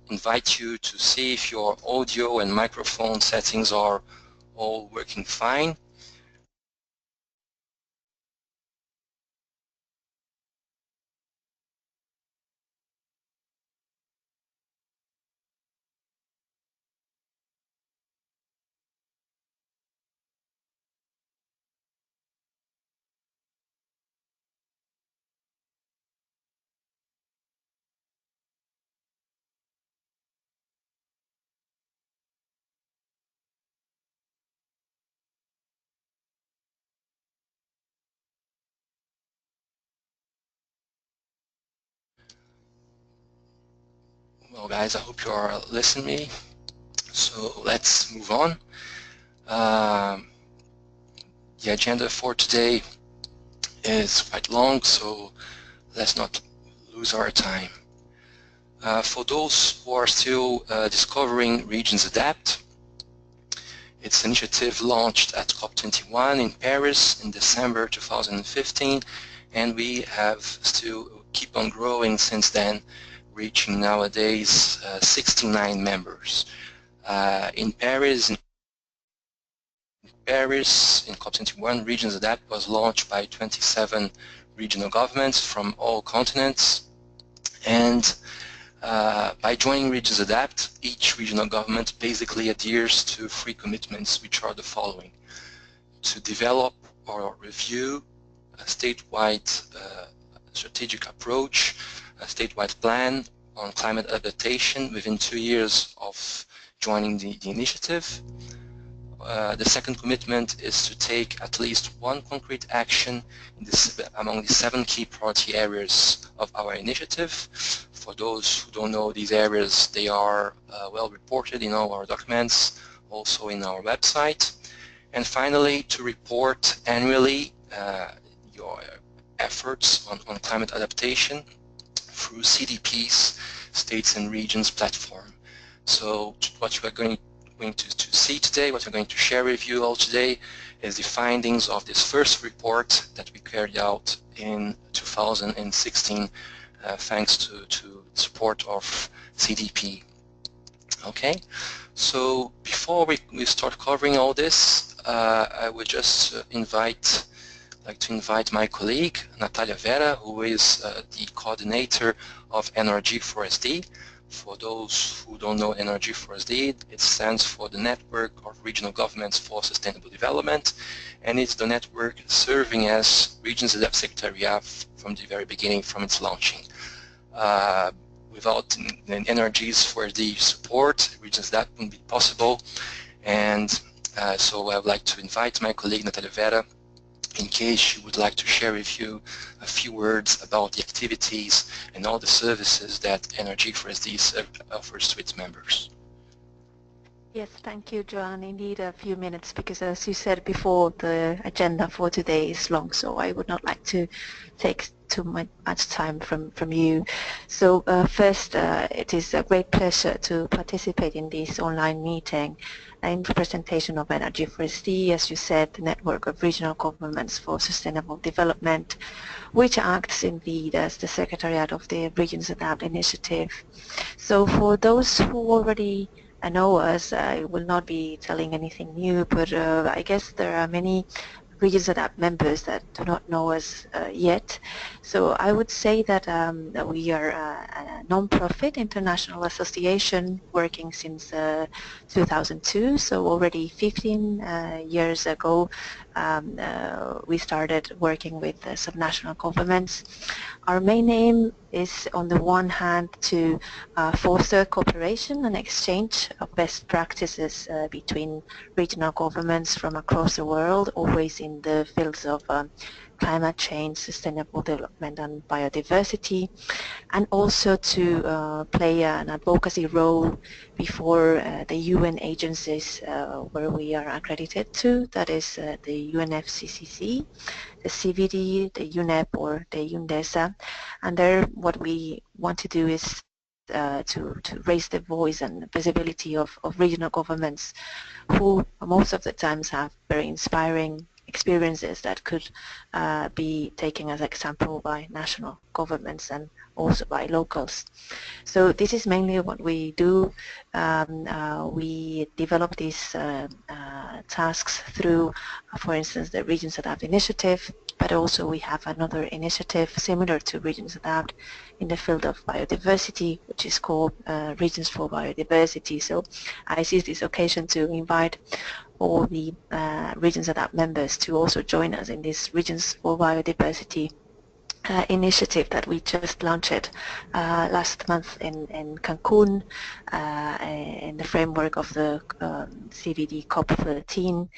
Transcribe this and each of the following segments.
invite you to see if your audio and microphone settings are all working fine. Well, guys, I hope you are listening to me. So let's move on. The agenda for today is quite long, so let's not lose our time. For those who are still discovering RegionsAdapt, it's an initiative launched at COP21 in Paris in December 2015, and we have still keep on growing since then, reaching nowadays 69 members. In Paris, in COP21, RegionsAdapt was launched by 27 regional governments from all continents, and by joining RegionsAdapt, each regional government basically adheres to 3 commitments, which are the following: to develop or review a statewide strategic approach, a statewide plan on climate adaptation within 2 years of joining the initiative. The second commitment is to take at least 1 concrete action among the 7 key priority areas of our initiative. For those who don't know these areas, they are well reported in all our documents, also in our website. And finally, to report annually your efforts on climate adaptation through CDP's States and Regions platform. So what you are going to see today, what we're going to share with you all today, is the findings of this first report that we carried out in 2016, thanks to support of CDP. Okay, so before we start covering all this, I would just like to invite my colleague, Natalia Vera, who is the coordinator of NRG4SD. For those who don't know NRG4SD, it stands for the Network of Regional Governments for Sustainable Development, and it's the network serving as RegionsAdapt Secretariat from the very beginning, from its launching. Without NRG4SD support, RegionsAdapt wouldn't be possible, and so I would like to invite my colleague Natalia Vera in case she would like to share with you a few words about the activities and all the services that NRG4SD offers to its members. Yes, thank you, Joan. Indeed, a few minutes, because as you said before, the agenda for today is long, so I would not like to take too much time from you. So first, it is a great pleasure to participate in this online meeting in representation of NRG4SD, as you said, the Network of Regional Governments for Sustainable Development, which acts indeed as the Secretariat of the RegionsAdapt initiative. So for those who already know us, I will not be telling anything new, but I guess there are many RegionsAdapt members that do not know us yet. So I would say that we are a non-profit international association working since 2002, so already 15 years ago we started working with some national governments. Our main aim is, on the one hand, to foster cooperation and exchange of best practices between regional governments from across the world, always in the fields of climate change, sustainable development and biodiversity, and also to play an advocacy role before the UN agencies where we are accredited to, that is the UNFCCC, the CVD, the UNEP or the UNDESA, and there what we want to do is to raise the voice and visibility of regional governments who most of the times have very inspiring experiences that could be taken as example by national governments and also by locals. So this is mainly what we do. We develop these tasks through, for instance, the RegionsAdapt initiative, but also we have another initiative similar to RegionsAdapt in the field of biodiversity, which is called Regions for Biodiversity. So I seize this occasion to invite all the RegionsAdapt members to also join us in this Regions for Biodiversity initiative that we just launched last month in Cancun in the framework of the CVD COP13.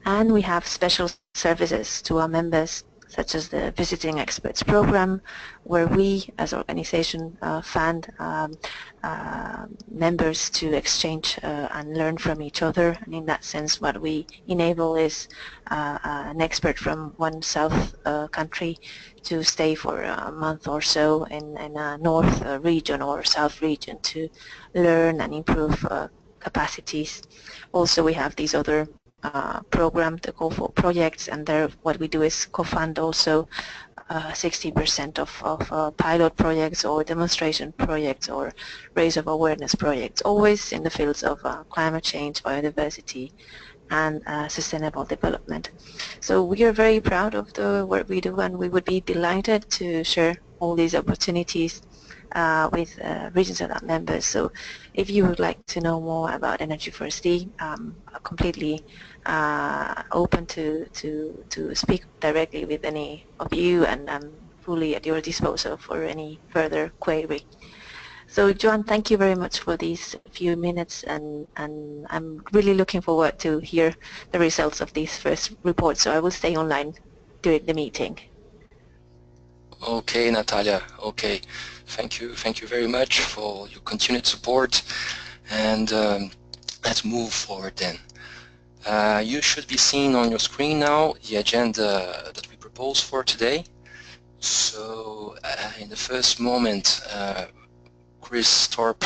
And we have special services to our members, such as the Visiting Experts Program, where we as an organization fund members to exchange and learn from each other. And in that sense, what we enable is an expert from one south country to stay for a month or so in a north region or south region to learn and improve capacities. Also, we have these other program, the Call for Projects, and there what we do is co-fund also 60% of pilot projects or demonstration projects or raise of awareness projects, always in the fields of climate change, biodiversity, and sustainable development. So we are very proud of the work we do, and we would be delighted to share all these opportunities with RegionsAdapt members. So if you would like to know more about Energy First D, I'm completely open to speak directly with any of you, and I'm fully at your disposal for any further query. So Joan, thank you very much for these few minutes, and I'm really looking forward to hear the results of these first reports, so I will stay online during the meeting. Okay, Natalia. Okay, thank you very much for your continued support, and let's move forward then. You should be seeing on your screen now the agenda that we propose for today. So in the first moment, Chris Thorpe,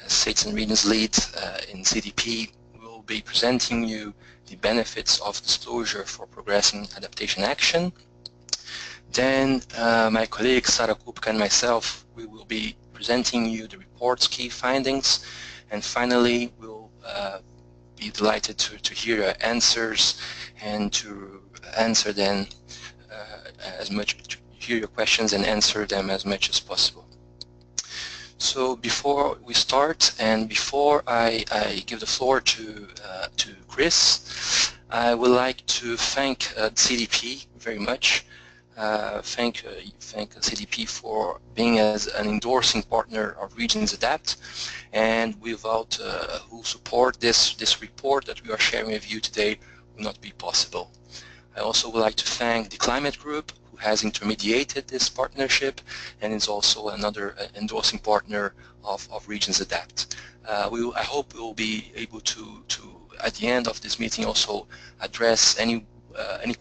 States and Regions Lead in CDP, will be presenting you the benefits of disclosure for progressing adaptation action. Then my colleague Sarah Kupka and myself, we will be presenting you the report's key findings, and finally we'll be delighted to hear your answers and to answer them to hear your questions and answer them as much as possible. So before we start, and before I give the floor to Chris, I would like to thank CDP very much. Thank CDP for being as an endorsing partner of RegionsAdapt, and without who support this report that we are sharing with you today would not be possible. I also would like to thank the Climate Group, who has intermediated this partnership and is also another endorsing partner of RegionsAdapt. I hope we will be able to at the end of this meeting also address any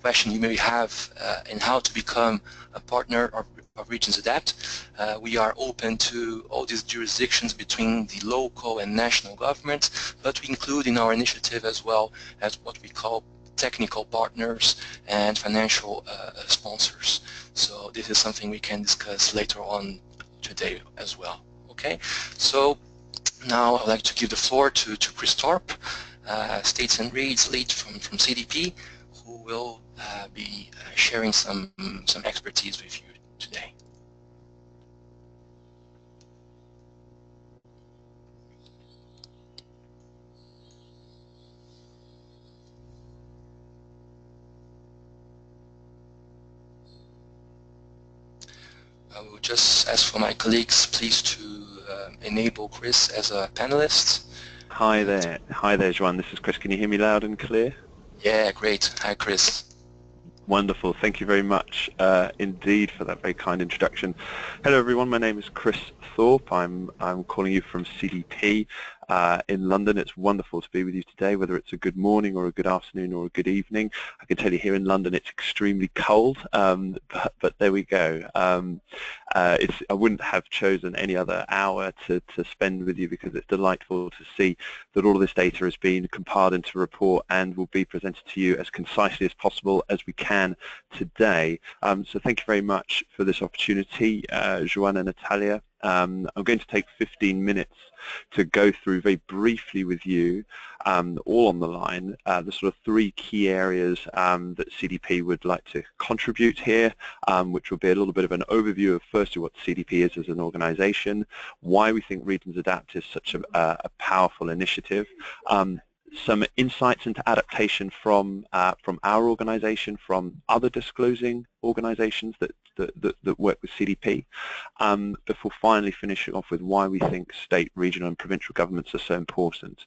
question you may have in how to become a partner of RegionsAdapt. We are open to all these jurisdictions between the local and national governments, but we include in our initiative as well as what we call technical partners and financial sponsors. So this is something we can discuss later on today as well. Okay, so now I'd like to give the floor to Chris Thorpe, States and Regions Lead from CDP, who will be sharing some expertise with you today. I will just ask for my colleagues, please, to enable Chris as a panelist. Hi there, Joan. This is Chris. Can you hear me loud and clear? Yeah, great. Hi, Chris. Wonderful. Thank you very much indeed for that very kind introduction. Hello, everyone. My name is Chris Thorpe. I'm calling you from CDP. in London. It's wonderful to be with you today, whether it's a good morning or a good afternoon or a good evening. I can tell you here in London it's extremely cold, but there we go. I wouldn't have chosen any other hour to spend with you because it's delightful to see that all of this data has been compiled into a report and will be presented to you as concisely as possible as we can today. So thank you very much for this opportunity, Joanne and Natalia. I'm going to take 15 minutes to go through very briefly with you, all on the line, the sort of three key areas that CDP would like to contribute here, which will be a little bit of an overview of firstly what CDP is as an organization, why we think RegionsAdapt is such a powerful initiative, some insights into adaptation from our organization, from other disclosing organizations that work with CDP, before finally finishing off with why we think state, regional and provincial governments are so important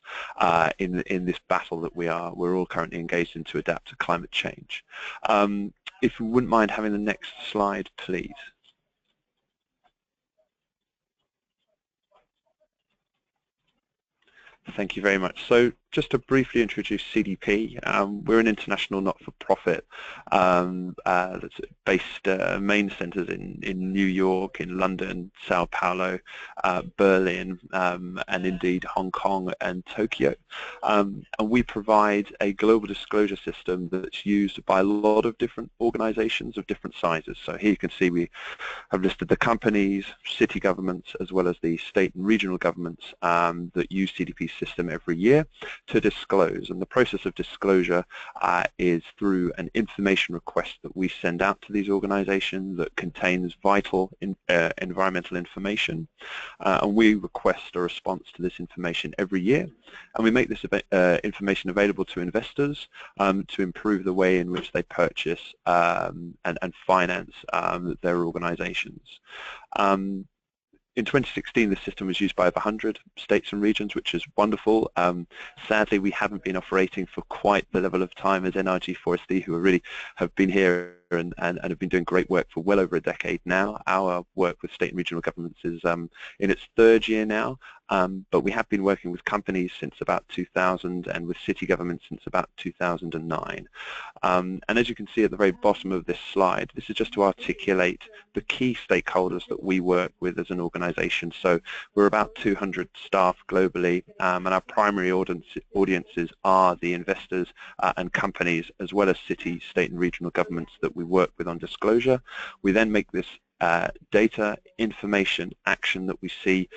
in this battle that we're all currently engaged in to adapt to climate change. If you wouldn't mind having the next slide, please. Thank you very much. So just to briefly introduce CDP, we're an international not-for-profit that's based main centres in New York, in London, Sao Paulo, Berlin, and indeed Hong Kong and Tokyo. And we provide a global disclosure system that's used by a lot of different organisations of different sizes. So here you can see we have listed the companies, city governments, as well as the state and regional governments that use CDP's system every year to disclose. And the process of disclosure is through an information request that we send out to these organizations that contains vital environmental information. And we request a response to this information every year. And we make this information available to investors to improve the way in which they purchase and finance their organizations. In 2016, the system was used by over 100 states and regions, which is wonderful. Sadly, we haven't been operating for quite the level of time as NRG4SD, who really have been here and have been doing great work for well over a decade now. Our work with state and regional governments is in its third year now, but we have been working with companies since about 2000 and with city governments since about 2009. And as you can see at the very bottom of this slide, this is just to articulate the key stakeholders that we work with as an organization. So we're about 200 staff globally, and our primary audiences are the investors and companies, as well as city, state and regional governments that we work with on disclosure. We then make this data, information, action that we see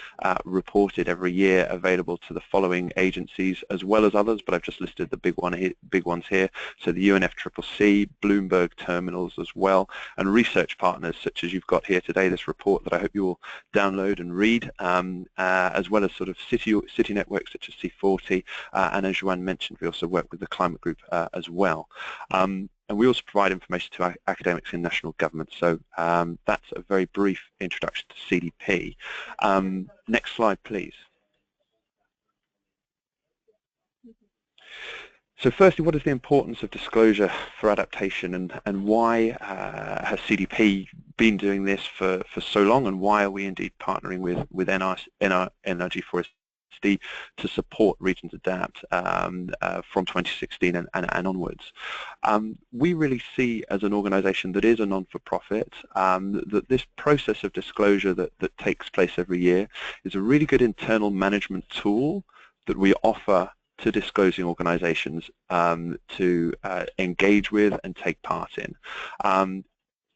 reported every year available to the following agencies as well as others, but I've just listed the big ones here. So the UNFCCC, Bloomberg terminals as well, and research partners such as you've got here today, this report that I hope you will download and read, as well as sort of city networks such as C40, and as Joanne mentioned, we also work with the Climate Group as well. And we also provide information to our academics in national government. So that's a very brief introduction to CDP. Next slide, please. So firstly, what is the importance of disclosure for adaptation, and why has CDP been doing this for so long, and why are we indeed partnering with NRG4SD to support RegionsAdapt from 2016 and onwards? We really see as an organization that is a non-for-profit that this process of disclosure that takes place every year is a really good internal management tool that we offer to disclosing organizations to engage with and take part in.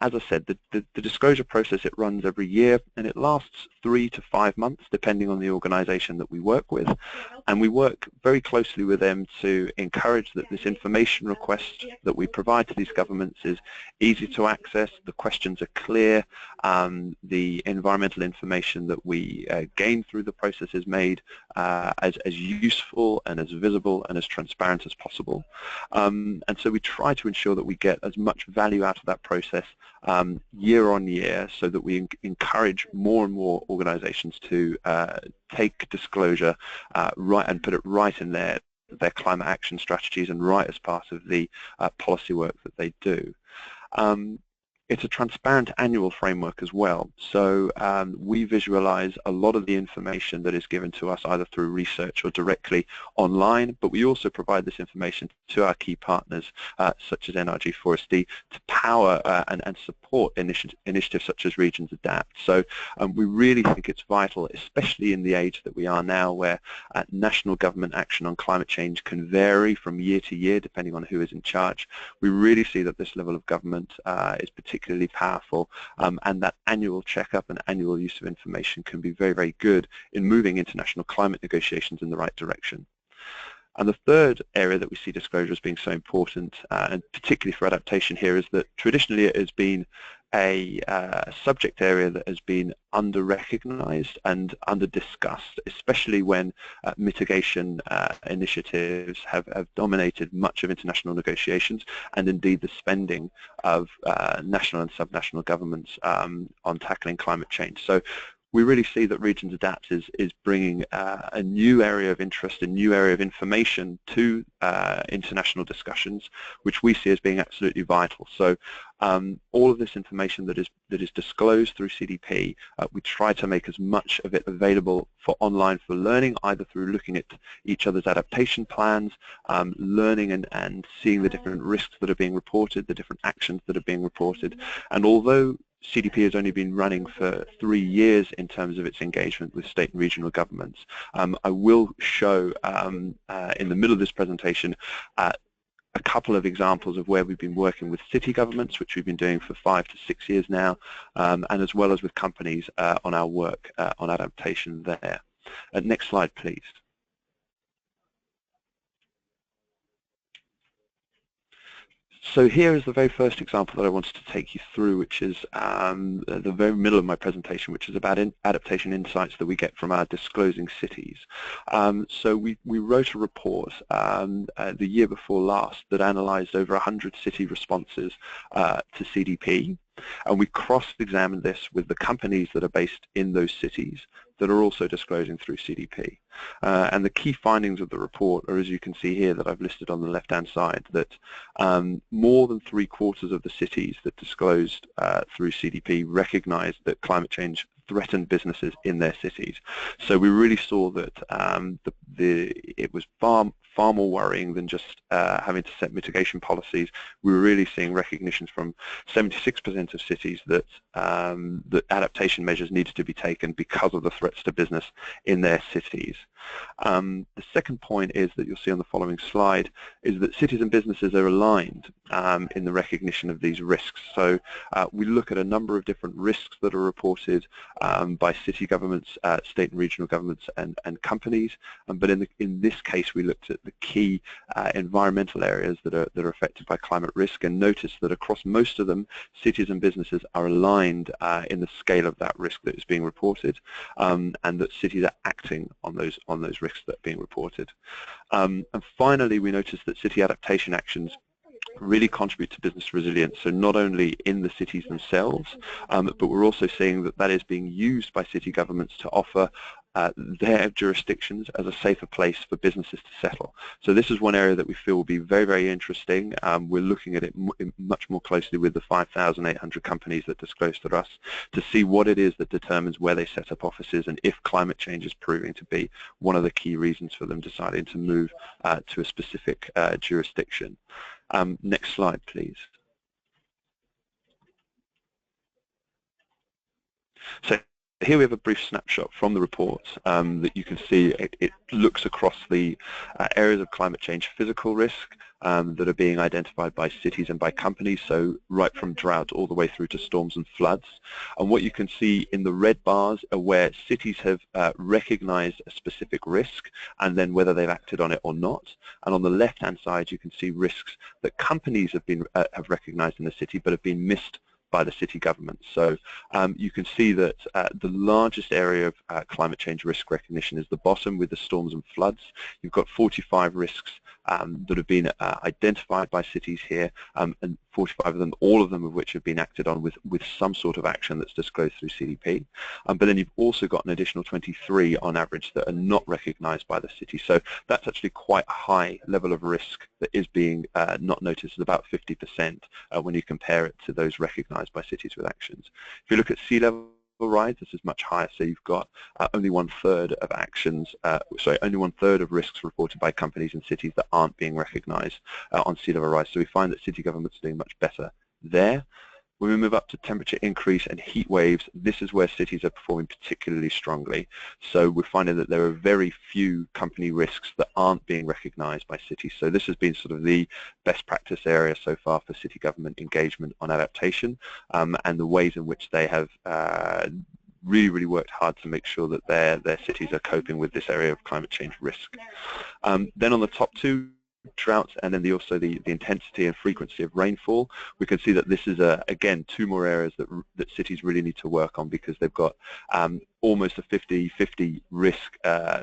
As I said, the disclosure process, it runs every year, and it lasts 3 to 5 months depending on the organization that we work with, and we work very closely with them to encourage that this information request that we provide to these governments is easy to access, the questions are clear, the environmental information that we gain through the process is made as useful and as visible and as transparent as possible. And so we try to ensure that we get as much value out of that process year on year, so that we encourage more and more organizations to take disclosure right and put it right in their climate action strategies and right as part of the policy work that they do. It's a transparent annual framework as well. So we visualize a lot of the information that is given to us either through research or directly online, but we also provide this information to our key partners such as NRG Forestry to power and support initiatives such as RegionsAdapt. So we really think it's vital, especially in the age that we are now, where national government action on climate change can vary from year to year depending on who is in charge. We really see that this level of government is particularly powerful, and that annual checkup and annual use of information can be very, very good in moving international climate negotiations in the right direction. And the third area that we see disclosure as being so important, and particularly for adaptation here, is that traditionally it has been a subject area that has been under-recognized and under-discussed, especially when mitigation initiatives have dominated much of international negotiations and indeed the spending of national and subnational governments on tackling climate change. So we really see that RegionsAdapt is bringing a new area of interest, a new area of information to international discussions, which we see as being absolutely vital. So all of this information that is disclosed through CDP, we try to make as much of it available for online for learning, either through looking at each other's adaptation plans, learning and seeing the different risks that are being reported, the different actions that are being reported. And although CDP has only been running for 3 years in terms of its engagement with state and regional governments, I will show in the middle of this presentation a couple of examples of where we've been working with city governments, which we've been doing for 5 to 6 years now, and as well as with companies on our work on adaptation there. Next slide, please. So here is the very first example that I wanted to take you through, which is the very middle of my presentation, which is about adaptation insights that we get from our disclosing cities. So we wrote a report the year before last that analysed over 100 city responses to CDP, and we cross-examined this with the companies that are based in those cities that are also disclosing through CDP. And the key findings of the report are, as you can see here, that I've listed on the left-hand side, that more than 3/4 of the cities that disclosed through CDP recognized that climate change threatened businesses in their cities. So we really saw that it was far more worrying than just having to set mitigation policies. We were really seeing recognitions from 76% of cities that that adaptation measures needed to be taken because of the threats to business in their cities. The second point is that you'll see on the following slide is that cities and businesses are aligned in the recognition of these risks. So we look at a number of different risks that are reported by city governments, state and regional governments, and companies. But in this case, we looked at the key environmental areas that are affected by climate risk, and noticed that across most of them, cities and businesses are aligned in the scale of that risk that is being reported, and that cities are acting on those risks that are being reported. And finally, we noticed that city adaptation actions really contribute to business resilience, so not only in the cities themselves, but we're also seeing that is being used by city governments to offer their jurisdictions as a safer place for businesses to settle. So this is one area that we feel will be very, very interesting. We're looking at it much more closely with the 5,800 companies that disclose to us to see what it is that determines where they set up offices, and if climate change is proving to be one of the key reasons for them deciding to move to a specific jurisdiction. Next slide, please. So here we have a brief snapshot from the report that you can see. It looks across the areas of climate change physical risk that are being identified by cities and by companies, so right from drought all the way through to storms and floods. And what you can see in the red bars are where cities have recognized a specific risk and then whether they've acted on it or not. And on the left-hand side, you can see risks that companies have recognized in the city but have been missed by the city government. So you can see that the largest area of climate change risk recognition is the bottom with the storms and floods. You've got 45 risks that have been identified by cities here, and 45 of them, all of them of which have been acted on with some sort of action that's disclosed through CDP. But then you've also got an additional 23 on average that are not recognized by the city. So that's actually quite a high level of risk that is being not noticed at about 50% when you compare it to those recognized recognized by cities with actions. If you look at sea level rise, this is much higher, so you've got only 1/3 of actions, only 1/3 of risks reported by companies in cities that aren't being recognized on sea level rise. So we find that city governments are doing much better there. When we move up to temperature increase and heat waves, this is where cities are performing particularly strongly. So we're finding that there are very few company risks that aren't being recognized by cities. So this has been sort of the best practice area so far for city government engagement on adaptation, and the ways in which they have really worked hard to make sure that their cities are coping with this area of climate change risk. Then on the top two, droughts, and then also the intensity and frequency of rainfall, we can see that this is again two more areas that cities really need to work on, because they've got almost a 50-50 risk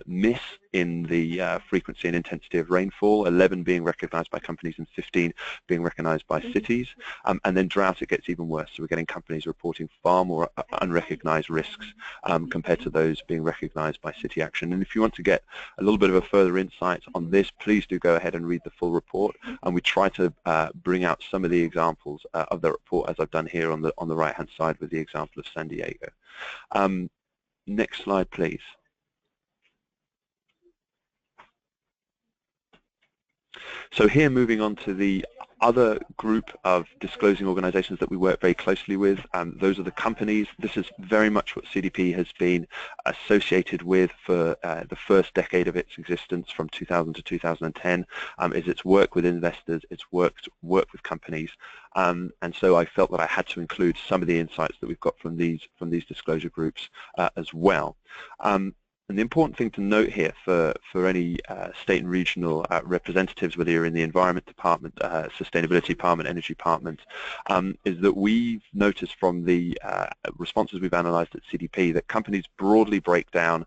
miss in the frequency and intensity of rainfall, 11 being recognized by companies and 15 being recognized by cities. And then drought, it gets even worse. So we're getting companies reporting far more unrecognized risks compared to those being recognized by city action. And if you want to get a little bit of a further insight on this, please do go ahead and read the full report. And we try to bring out some of the examples of the report, as I've done here on the right-hand side with the example of San Diego. Next slide, please. So here, moving on to the other group of disclosing organizations that we work very closely with, those are the companies. This is very much what CDP has been associated with for the first decade of its existence, from 2000 to 2010, is its work with investors, its work with companies, and so I felt that I had to include some of the insights that we've got from these disclosure groups as well. And the important thing to note here for any state and regional representatives, whether you're in the Environment Department, Sustainability Department, Energy Department, is that we've noticed from the responses we've analysed at CDP that companies broadly break down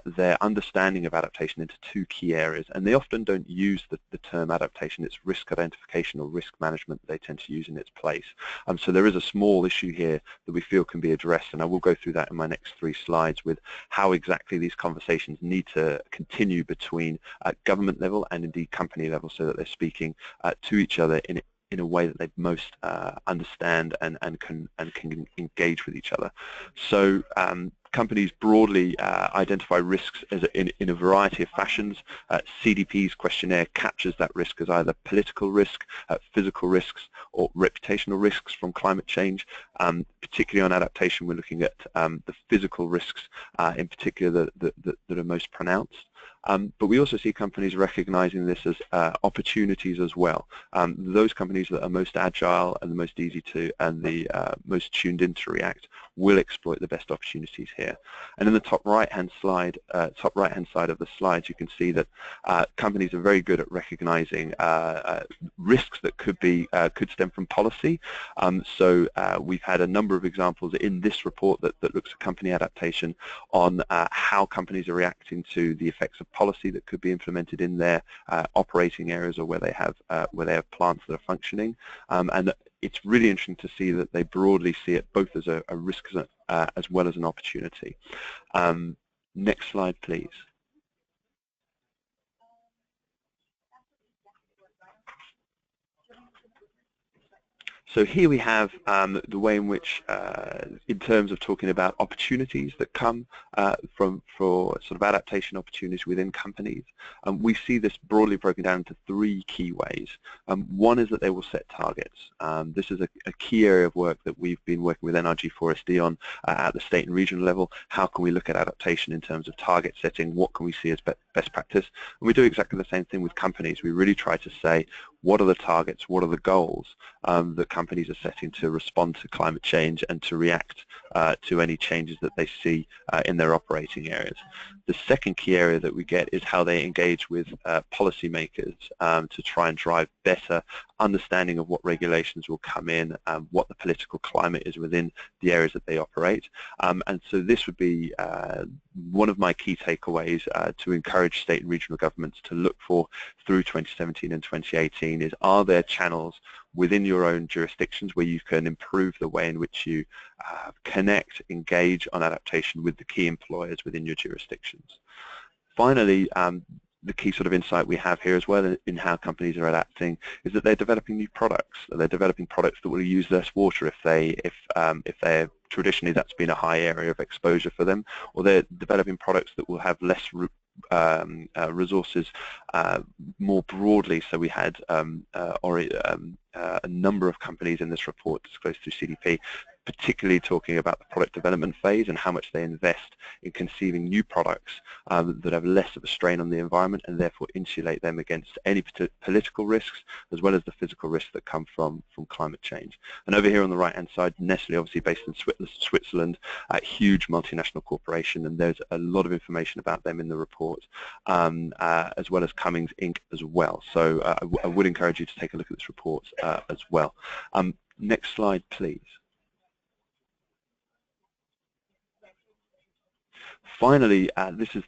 their understanding of adaptation into two key areas, and they often don't use the term adaptation. It's risk identification or risk management that they tend to use in its place. So there is a small issue here that we feel can be addressed, and I will go through that in my next 3 slides with how exactly these conversations need to continue between government level and indeed company level, so that they're speaking to each other in a way that they most understand and can engage with each other. So companies broadly identify risks in a variety of fashions. CDP's questionnaire captures that risk as either political risk, physical risks, or reputational risks from climate change. Particularly on adaptation, we're looking at the physical risks in particular that are most pronounced. But we also see companies recognizing this as opportunities as well. Those companies that are most agile and the most easy to and the most tuned in to react will exploit the best opportunities here. And in the top right-hand side of the slides, you can see that companies are very good at recognizing risks that could stem from policy. So we've had a number of examples in this report that looks at company adaptation on how companies are reacting to the effects of policy that could be implemented in their operating areas, or where they have plants that are functioning. And it's really interesting to see that they broadly see it both as a risk as well as an opportunity. Next slide, please. So here we have the way in which, in terms of talking about opportunities that come for sort of adaptation opportunities within companies, we see this broadly broken down into 3 key ways. One is that they will set targets. This is a key area of work that we've been working with NRG4SD on at the state and regional level. How can we look at adaptation in terms of target setting? What can we see as best practice? And we do exactly the same thing with companies. We really try to say, what are the targets, what are the goals that companies are setting to respond to climate change and to react to any changes that they see in their operating areas. The second key area that we get is how they engage with policymakers to try and drive better understanding of what regulations will come in, what the political climate is within the areas that they operate. And so this would be one of my key takeaways to encourage state and regional governments to look for through 2017 and 2018 is, are there channels within your own jurisdictions where you can improve the way in which you connect, engage on adaptation with the key employers within your jurisdictions. Finally, the key sort of insight we have here as well in how companies are adapting is that they're developing new products. They're developing products that will use less water if they're traditionally that's been a high area of exposure for them, or they're developing products that will have less resources more broadly. So we had a number of companies in this report disclosed through CDP, particularly talking about the product development phase and how much they invest in conceiving new products that have less of a strain on the environment and therefore insulate them against any political risks as well as the physical risks that come from climate change. And over here on the right hand side, Nestle, obviously based in Switzerland, a huge multinational corporation, and there's a lot of information about them in the report, as well as Cummins Inc. as well. So I would encourage you to take a look at this report as well. Next slide, please. Finally, this is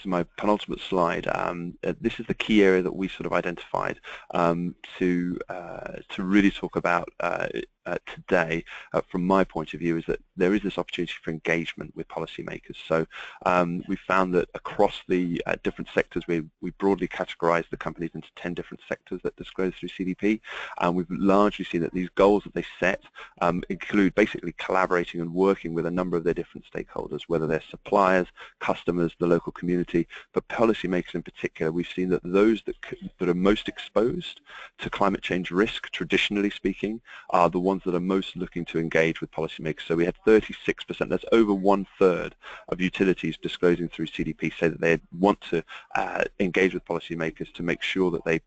my penultimate slide. This is the key area that we sort of identified to really talk about today, from my point of view, is that there is this opportunity for engagement with policymakers. So we found that across the different sectors, we broadly categorized the companies into 10 different sectors that disclose through CDP, and we've largely seen that these goals that they set include basically collaborating and working with a number of their different stakeholders, whether they're suppliers, customers, the local community, but policymakers in particular. We've seen that those that are most exposed to climate change risk, traditionally speaking, are the ones that are most looking to engage with policymakers. So we had 36%, that's over 1/3 of utilities disclosing through CDP say that they want to engage with policymakers to make sure that they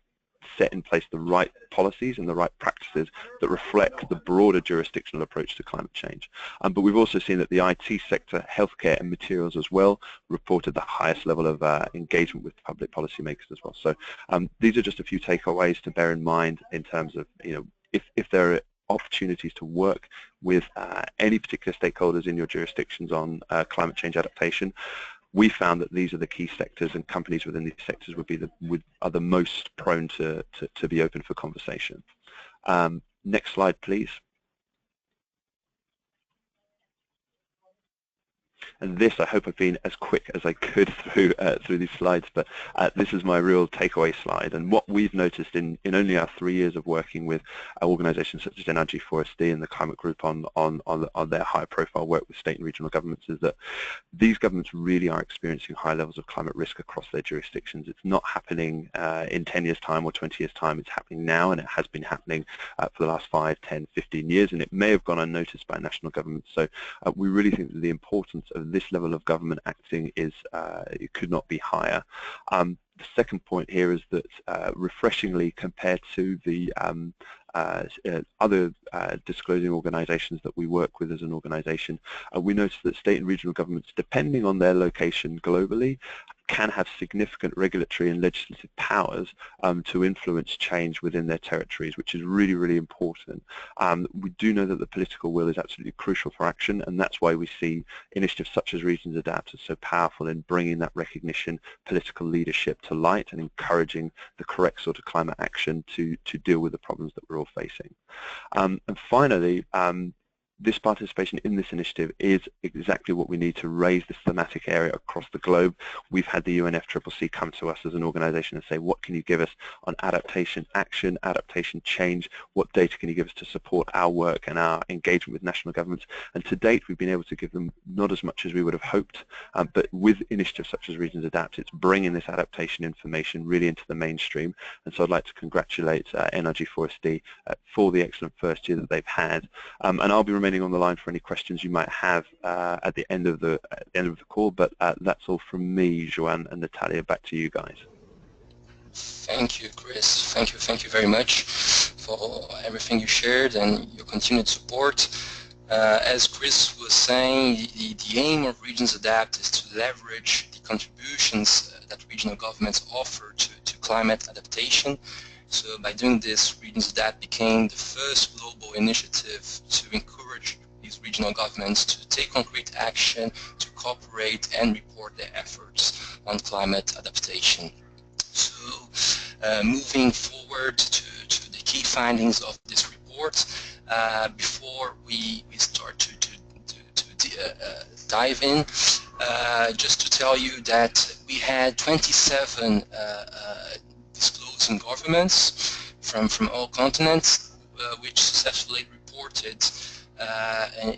set in place the right policies and the right practices that reflect the broader jurisdictional approach to climate change. But we've also seen that the IT sector, healthcare and materials as well reported the highest level of engagement with public policymakers as well. So these are just a few takeaways to bear in mind in terms of, if there are opportunities to work with any particular stakeholders in your jurisdictions on climate change adaptation. We found that these are the key sectors, and companies within these sectors are the most prone to be open for conversation. Next slide, please. And this, I hope I've been as quick as I could through these slides, but this is my real takeaway slide. And what we've noticed in only our 3 years of working with organisations such as NRG4SD and the Climate Group on their high-profile work with state and regional governments is that these governments really are experiencing high levels of climate risk across their jurisdictions. It's not happening in 10 years' time or 20 years' time. It's happening now, and it has been happening for the last 5, 10, 15 years, and it may have gone unnoticed by national governments. So we really think that the importance of this level of government acting is it could not be higher. The second point here is that refreshingly compared to the other disclosing organisations that we work with as an organisation, we notice that state and regional governments, depending on their location globally, can have significant regulatory and legislative powers to influence change within their territories, which is really, really important. We do know that the political will is absolutely crucial for action, and that's why we see initiatives such as RegionsAdapt as so powerful in bringing that recognition, political leadership to light and encouraging the correct sort of climate action to deal with the problems that we're all facing. And finally, this participation in this initiative is exactly what we need to raise this thematic area across the globe. We've had the UNFCCC come to us as an organisation and say, what can you give us on adaptation action, adaptation change? What data can you give us to support our work and our engagement with national governments? And to date, we've been able to give them not as much as we would have hoped, but with initiatives such as RegionsAdapt, it's bringing this adaptation information really into the mainstream. And so I'd like to congratulate NRG4SD for the excellent first year that they've had. And I'll be remaining on the line for any questions you might have at the end of the call, but that's all from me, Joanne and Natalia. Back to you guys. Thank you, Chris. Thank you very much for everything you shared and your continued support. As Chris was saying, the aim of RegionsAdapt is to leverage the contributions that regional governments offer to climate adaptation. So by doing this, RegionsAdapt became the first global initiative to encourage these regional governments to take concrete action, to cooperate and report their efforts on climate adaptation. So moving forward to the key findings of this report, before we start to dive in, Just to tell you that we had 27 disclosing governments from all continents, which successfully reported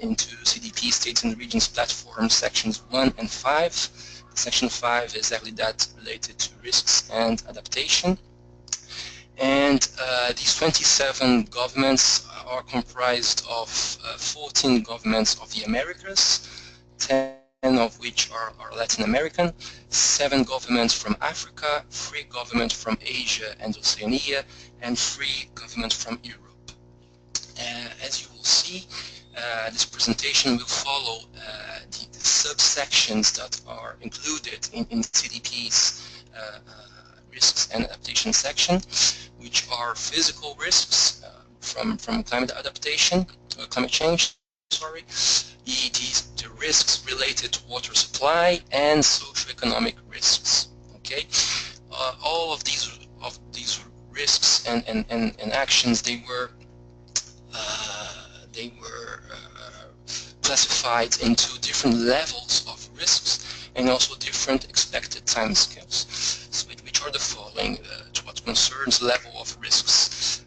into CDP States and Regions platform sections 1 and 5. Section 5 is exactly that, related to risks and adaptation. And these 27 governments are comprised of 14 governments of the Americas, 10 of which are Latin American, 7 governments from Africa, 3 governments from Asia and Oceania, and 3 governments from Europe. As you will see, this presentation will follow the subsections that are included in CDP's risks and adaptation section, which are physical risks from climate adaptation, climate change, sorry, the risks related to water supply, and socioeconomic risks. Okay, all of these risks and actions, they were classified into different levels of risks and also different expected timescales. So which are the following to what concerns level of risks.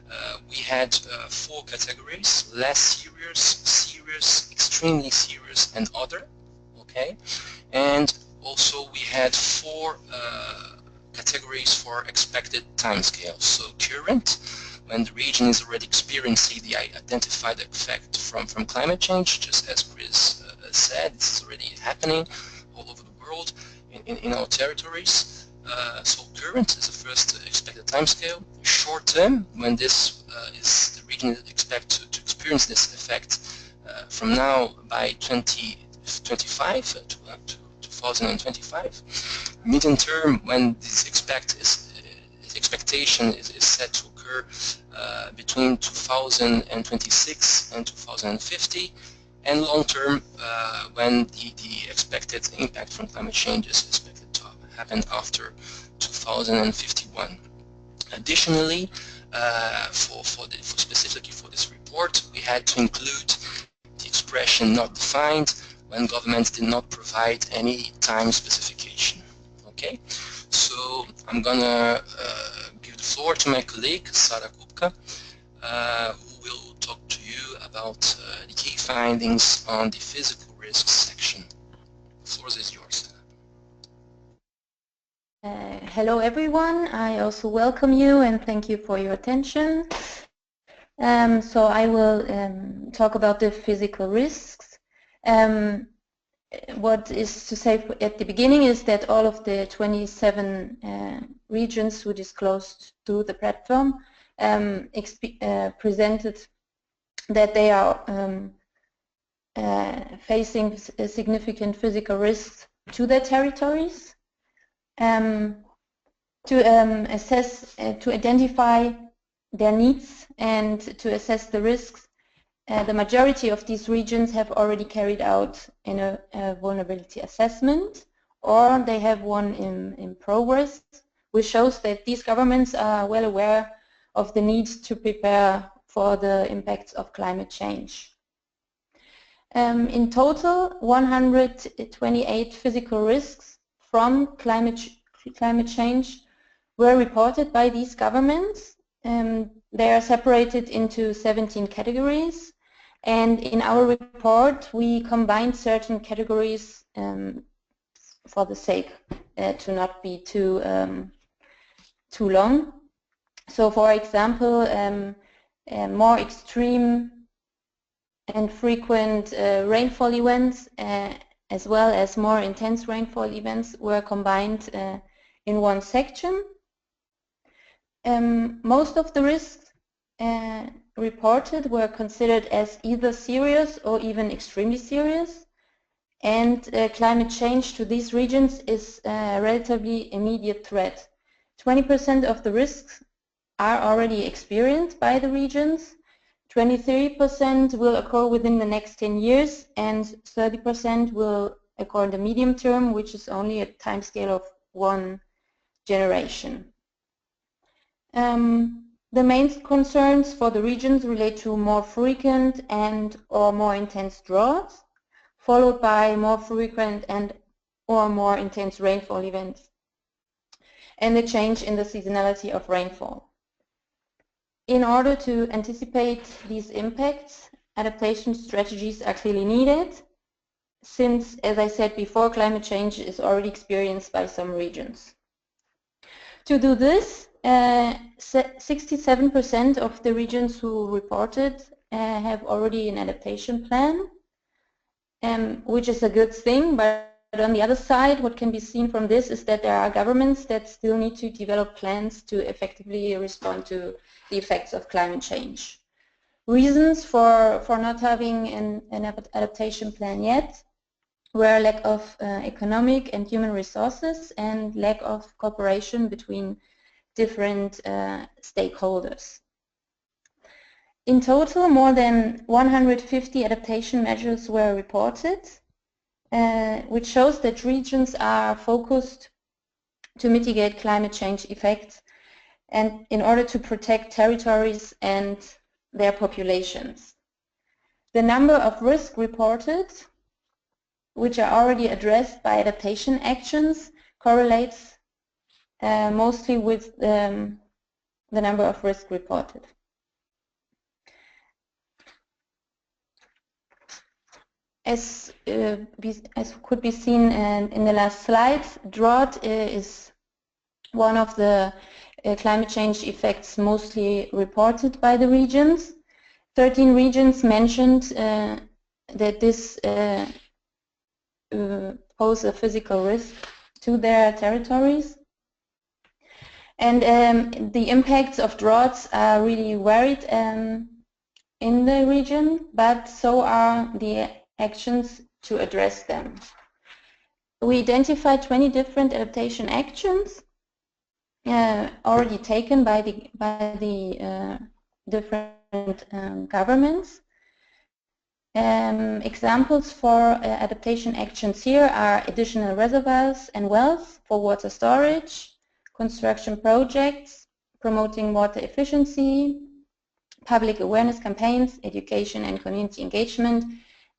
We had 4 categories: less serious, serious, extremely serious, and other. Okay, and also we had 4 categories for expected timescales. So current, when the region is already experiencing the identified effect from climate change, just as Chris said, this is already happening all over the world in our territories. So current is the first expected timescale. Short term, when this is the region expects to experience this effect from now by 2025 to 2025. Medium term, when this expectation is set to occur between 2026 and 2050, and long term, when the expected impact from climate change is expected to happen after 2051. Additionally, specifically for this report, we had to include the expression "not defined" when governments did not provide any time specification. Okay, so I'm gonna give the floor to my colleague Sara Kupka, who will talk to you about the key findings on the physical risks section. The floor is yours. Hello everyone, I also welcome you and thank you for your attention. So I will talk about the physical risks. What is to say at the beginning is that all of the 27 regions who disclosed through the platform presented that they are facing significant physical risks to their territories. To identify their needs and to assess the risks, the majority of these regions have already carried out a vulnerability assessment, or they have one in progress, which shows that these governments are well aware of the need to prepare for the impacts of climate change. In total, 128 physical risks from climate change were reported by these governments. They are separated into 17 categories, and in our report we combined certain categories for the sake to not be too long. So for example, more extreme and frequent rainfall events as well as more intense rainfall events were combined in one section. Most of the risks reported were considered as either serious or even extremely serious, and climate change to these regions is a relatively immediate threat. 20% of the risks are already experienced by the regions, 23% will occur within the next 10 years, and 30% will occur in the medium term, which is only a time scale of 1 generation. The main concerns for the regions relate to more frequent and/or more intense droughts, followed by more frequent and or more intense rainfall events, and the change in the seasonality of rainfall. In order to anticipate these impacts, adaptation strategies are clearly needed, since, as I said before, climate change is already experienced by some regions. To do this, 67% of the regions who reported have already an adaptation plan, which is a good thing, but on the other side, what can be seen from this is that there are governments that still need to develop plans to effectively respond to the effects of climate change. Reasons for not having an adaptation plan yet were lack of economic and human resources and lack of cooperation between different stakeholders. In total, more than 150 adaptation measures were reported, which shows that regions are focused to mitigate climate change effects and in order to protect territories and their populations. The number of risks reported, which are already addressed by adaptation actions, correlates mostly with the number of risks reported. As could be seen in the last slide, drought is one of the climate change effects mostly reported by the regions. 13 regions mentioned that this pose a physical risk to their territories. And the impacts of droughts are really varied in the region, but so are the actions to address them. We identified 20 different adaptation actions already taken by the different governments. Examples for adaptation actions here are additional reservoirs and wells for water storage, construction projects, promoting water efficiency, public awareness campaigns, education and community engagement,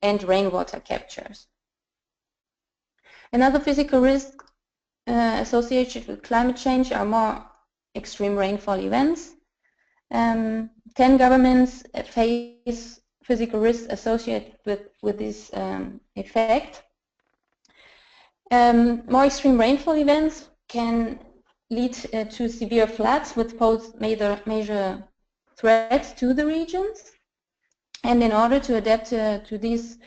and rainwater captures. Another physical risk associated with climate change are more extreme rainfall events. 10 governments face physical risks associated with this effect. More extreme rainfall events can lead to severe floods, which pose major threats to the regions. And in order to adapt to these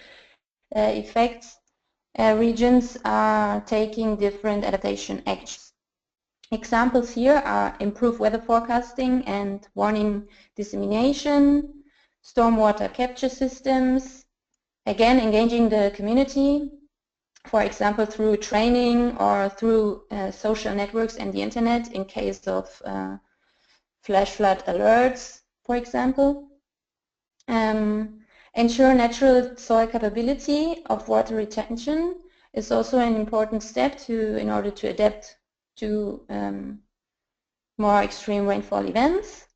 effects, regions are taking different adaptation actions. Examples here are improved weather forecasting and warning dissemination, stormwater capture systems, again engaging the community, for example through training or through social networks and the internet in case of flash flood alerts, for example. Ensure natural soil capability of water retention is also an important step in order to adapt to more extreme rainfall events.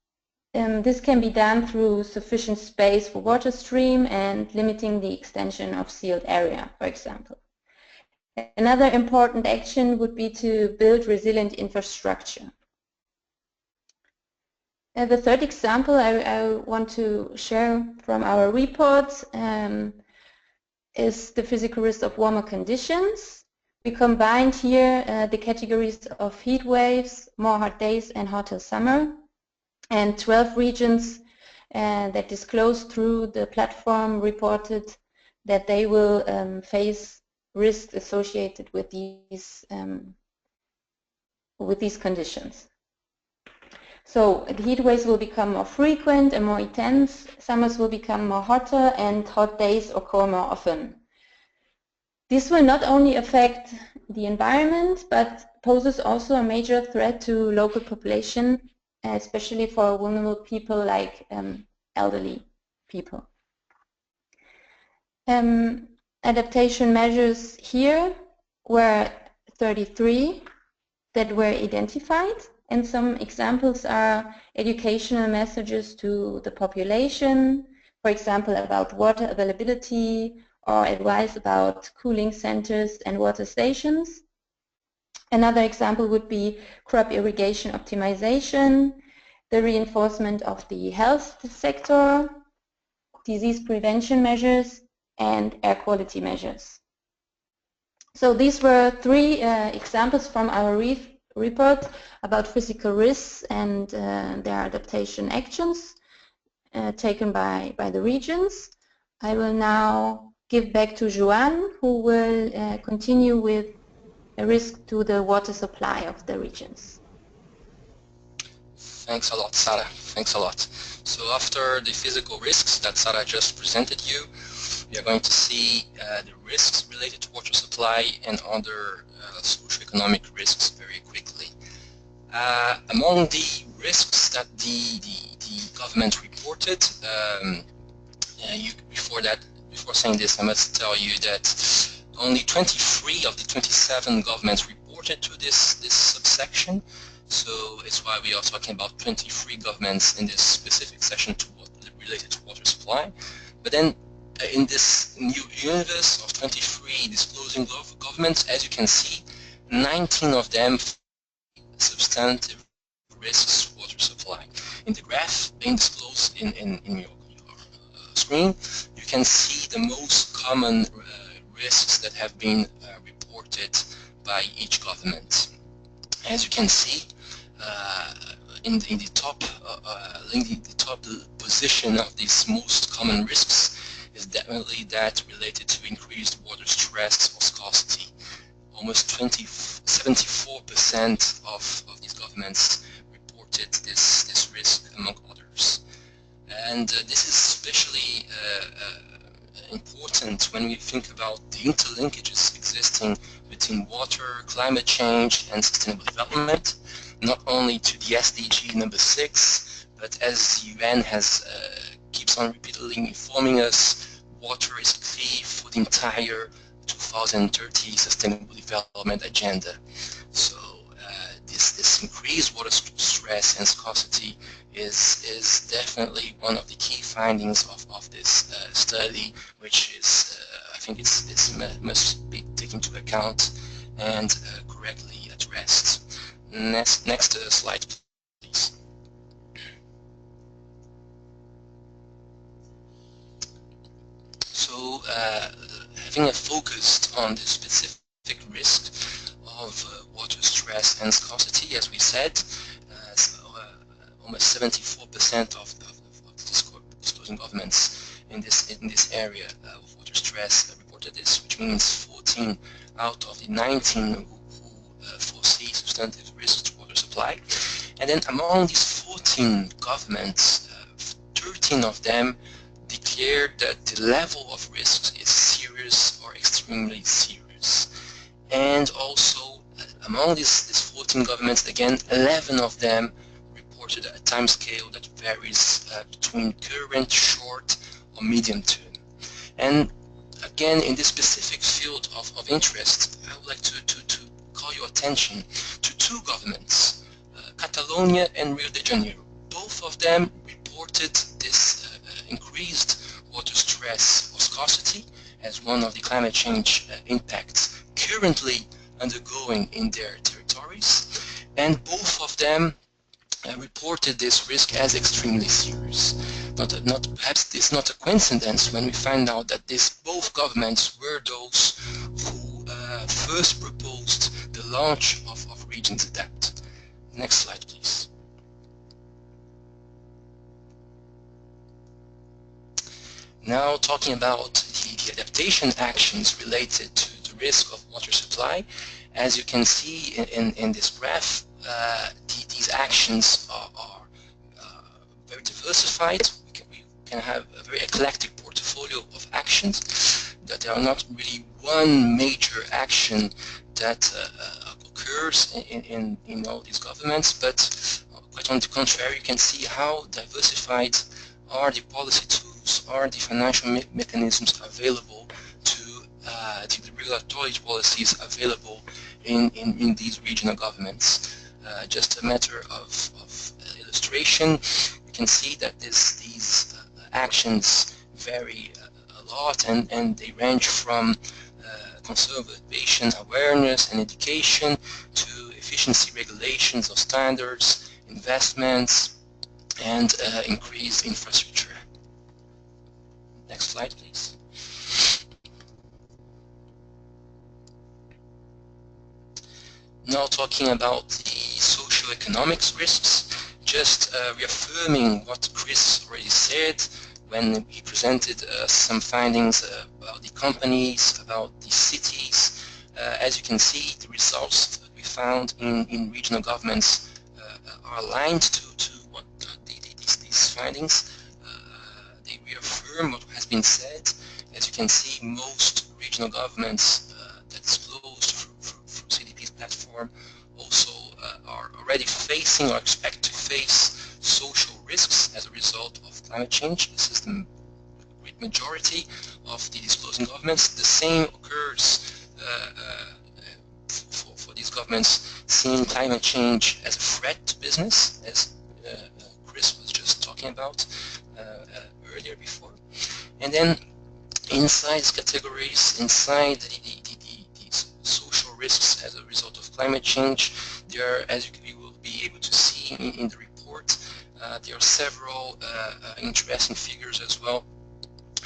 This can be done through sufficient space for water stream and limiting the extension of sealed area, for example. Another important action would be to build resilient infrastructure. The third example I want to share from our report is the physical risk of warmer conditions. We combined here the categories of heat waves, more hot days and hotter summer, and 12 regions that disclosed through the platform reported that they will face risks associated with these conditions. So the heat waves will become more frequent and more intense, summers will become more hotter, and hot days occur more often. This will not only affect the environment, but poses also a major threat to local population, especially for vulnerable people like elderly people. Adaptation measures here were 33 that were identified. And some examples are educational messages to the population, for example, about water availability or advice about cooling centers and water stations. Another example would be crop irrigation optimization, the reinforcement of the health sector, disease prevention measures, and air quality measures. So these were three examples from our report about physical risks and their adaptation actions taken by the regions. I will now give back to Joanne, who will continue with a risk to the water supply of the regions. Thanks a lot, Sarah. Thanks a lot. So after the physical risks that Sarah just presented you, we are going to see the risks related to water supply and other socioeconomic risks very quickly. Among the risks that the government reported, before saying this, I must tell you that only 23 of the 27 governments reported to this subsection. So it's why we are talking about 23 governments in this specific section related to water supply. But then in this new universe of 23 disclosing governments, as you can see, 19 of them substantive risks to water supply. In the graph being disclosed in your screen, you can see the most common risks that have been reported by each government. As you can see, in the top position of these most common risks is definitely that related to increased water stress or scarcity. Almost 74% of these governments reported this risk, among others. And this is especially important when we think about the interlinkages existing between water, climate change, and sustainable development, not only to the SDG number 6, but as the UN has keeps on repeatedly informing us, water is key for the entire 2030 Sustainable Development Agenda. So this increased water stress and scarcity is definitely one of the key findings of this study, which is I think must be taken into account and correctly addressed. Next slide, please. So having focused on the specific risk of water stress and scarcity, as we said, almost 74% of disclosing governments in this area of water stress reported this, which means 14 out of the 19 who foresee substantive risks to water supply. And then among these 14 governments, 13 of them declared that the level of risks is serious or extremely serious. And also among these 14 governments, again, 11 of them reported a time scale that varies between current, short, or medium term. And again, in this specific field of interest, I would like to call your attention to two governments, Catalonia and Rio de Janeiro. Both of them reported this increased water stress or scarcity as one of the climate change impacts currently undergoing in their territories, and both of them reported this risk as extremely serious. Perhaps it's not a coincidence when we find out that both governments were those who first proposed the launch of RegionsAdapt. Next slide, please. Now talking about the adaptation actions related to the risk of water supply, as you can see in this graph, these actions are very diversified. We can have a very eclectic portfolio of actions, that there are not really one major action that occurs in all these governments, but quite on the contrary, you can see how diversified are the policy tools, are the financial mechanisms available to the regulatory policies available in these regional governments. Just a matter of illustration, you can see that these actions vary a lot, and they range from conservation awareness and education to efficiency regulations or standards, investments, and increased infrastructure. Next slide, please. Now talking about the socioeconomic risks, just reaffirming what Chris already said when he presented some findings about the companies, about the cities. As you can see, the results that we found in regional governments are aligned to what these findings. They reaffirm what has been said. As you can see, most regional governments that disclosed through CDP's platform also are already facing or expect to face social risks as a result of climate change. This is the great majority of the disclosing governments. The same occurs for these governments seeing climate change as a threat to business, as Chris was just talking about earlier before. And then inside these categories, inside these social risks as a result of climate change, there are, as you will be able to see in the report, there are several interesting figures as well.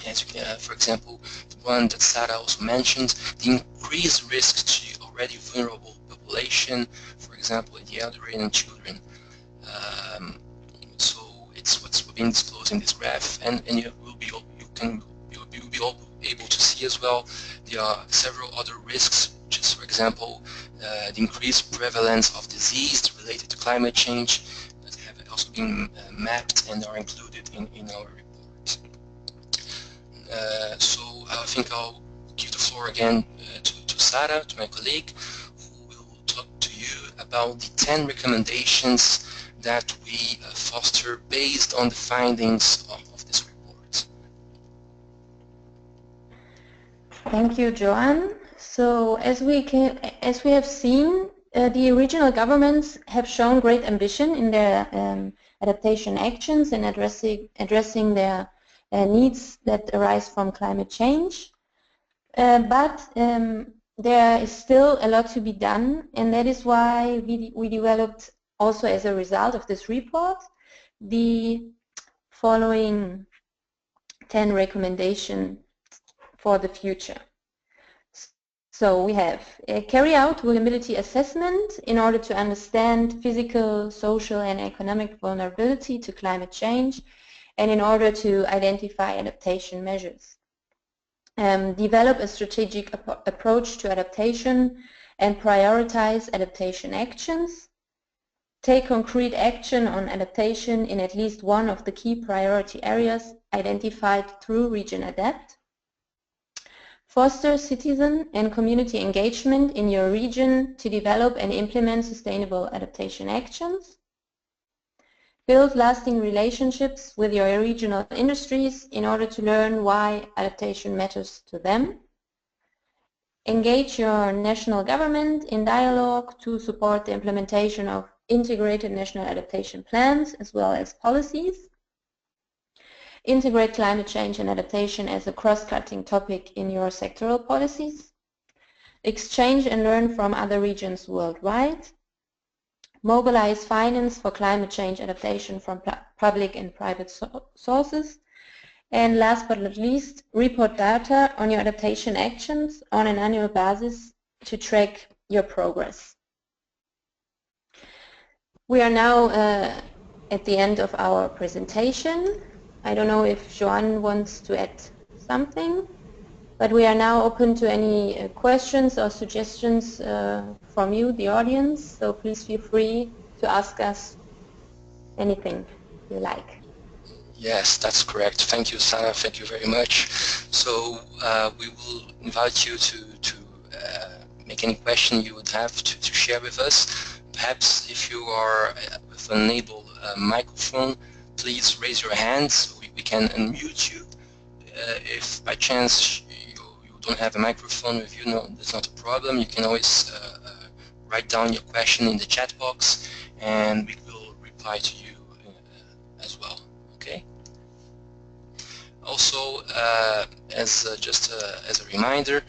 As you can, for example, the one that Sarah also mentioned, the increased risks to already vulnerable population, for example, the elderly and children. So it's what's being disclosed in this graph, and you will be able to see as well there are several other risks, just for example, the increased prevalence of disease related to climate change that have also been mapped and are included in our report. So I think I'll give the floor again to Sarah, to my colleague, who will talk to you about the 10 recommendations that we foster based on the findings of this report. Thank you, Joan. So as we have seen, the regional governments have shown great ambition in their adaptation actions and addressing their needs that arise from climate change. But there is still a lot to be done, and that is why we developed, also as a result of this report, the following 10 recommendations for the future. So we have carry out vulnerability assessment in order to understand physical, social and economic vulnerability to climate change, and in order to identify adaptation measures. Develop a strategic approach to adaptation and prioritize adaptation actions. Take concrete action on adaptation in at least one of the key priority areas identified through RegionsAdapt. Foster citizen and community engagement in your region to develop and implement sustainable adaptation actions. Build lasting relationships with your regional industries in order to learn why adaptation matters to them. Engage your national government in dialogue to support the implementation of integrated national adaptation plans as well as policies. Integrate climate change and adaptation as a cross-cutting topic in your sectoral policies. Exchange and learn from other regions worldwide. Mobilize finance for climate change adaptation from public and private sources. And last but not least, report data on your adaptation actions on an annual basis to track your progress. We are now at the end of our presentation. I don't know if Joan wants to add something, but we are now open to any questions or suggestions from you, the audience, so please feel free to ask us anything you like. Yes, that's correct. Thank you, Sarah. Thank you very much. So we will invite you to make any question you would have to share with us. Perhaps if you are with an enabled microphone, please raise your hand so we can unmute you. If by chance you don't have a microphone with you, no, that's not a problem. You can always write down your question in the chat box and we will reply to you as well. Okay? Also, just as a reminder,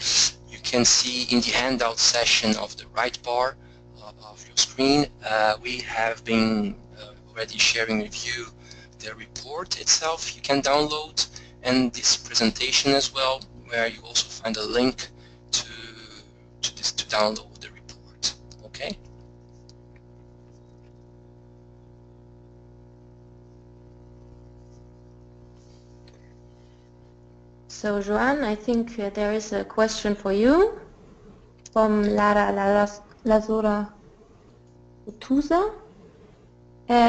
you can see in the handout session of the right bar of your screen, we have been already sharing with you the report itself you can download, and this presentation as well, where you also find a link to download the report. Okay. So, Joan, I think there is a question for you from Lara Lazora Utuza.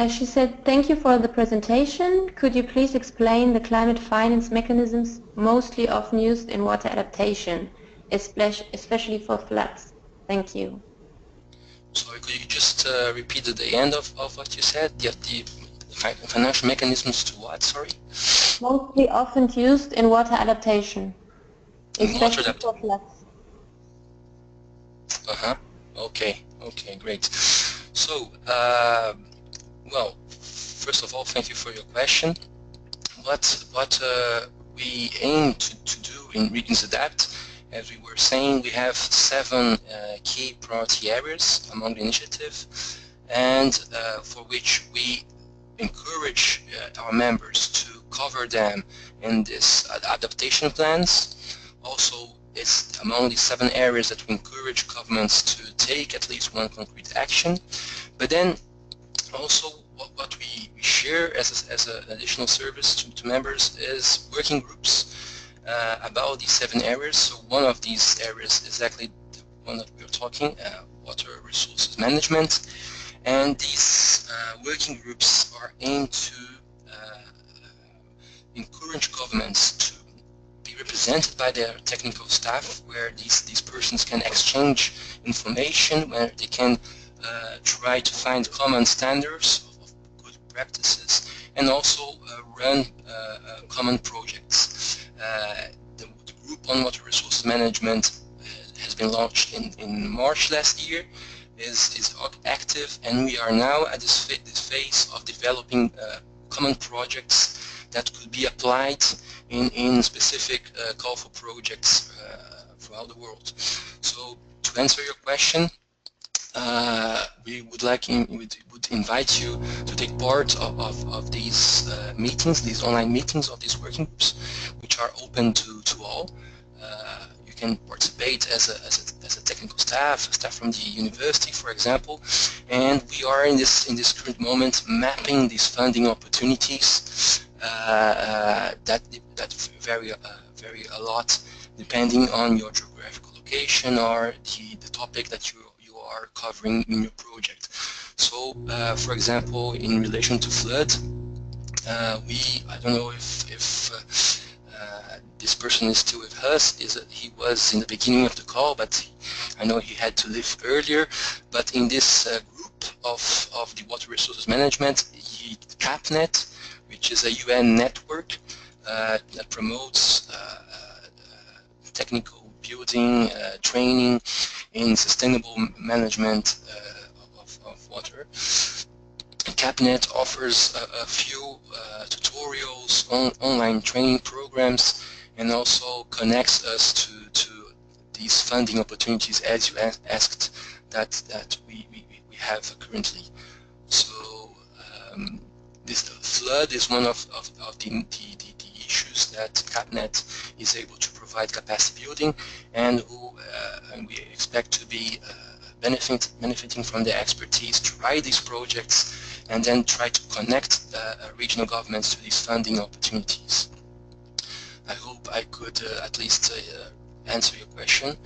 She said, thank you for the presentation. Could you please explain the climate finance mechanisms mostly often used in water adaptation, especially for floods? Thank you. Sorry, could you just repeat at the end of what you said? The financial mechanisms to what, sorry? Mostly often used in water adaptation, especially for floods. Okay, great. So, well, first of all, thank you for your question. What we aim to do in RegionsAdapt, as we were saying, we have 7 key priority areas among the initiative, and for which we encourage our members to cover them in this adaptation plans. Also, it's among the 7 areas that we encourage governments to take at least one concrete action. But then also what we share as an additional service to members is working groups about these 7 areas. So one of these areas is exactly the one that we are talking, water resources management. And these working groups are aimed to encourage governments to be represented by their technical staff, where these persons can exchange information, where they can try to find common standards of good practices, and also run common projects. The group on water resources management has been launched in March last year, is active, and we are now at this phase of developing common projects that could be applied in specific call for projects throughout the world. So to answer your question, we would invite you to take part of these meetings, these online meetings of these working groups, which are open to all. You can participate as a technical staff from the university, for example, and we are in this current moment mapping these funding opportunities that vary a lot depending on your geographical location or the topic that you are covering in your project. So, for example, in relation to flood, I don't know if this person is still with us. He was in the beginning of the call, but I know he had to leave earlier. But in this group of the water resources management, CapNet, which is a UN network that promotes technical building, training in sustainable management of water. CapNet offers a few tutorials, online training programs, and also connects us to these funding opportunities, as you asked, that we have currently. So this flood is one of the issues that CapNet is able to provide capacity building, and we expect to be benefiting from the expertise to write these projects and then try to connect regional governments to these funding opportunities. I hope I could at least answer your question,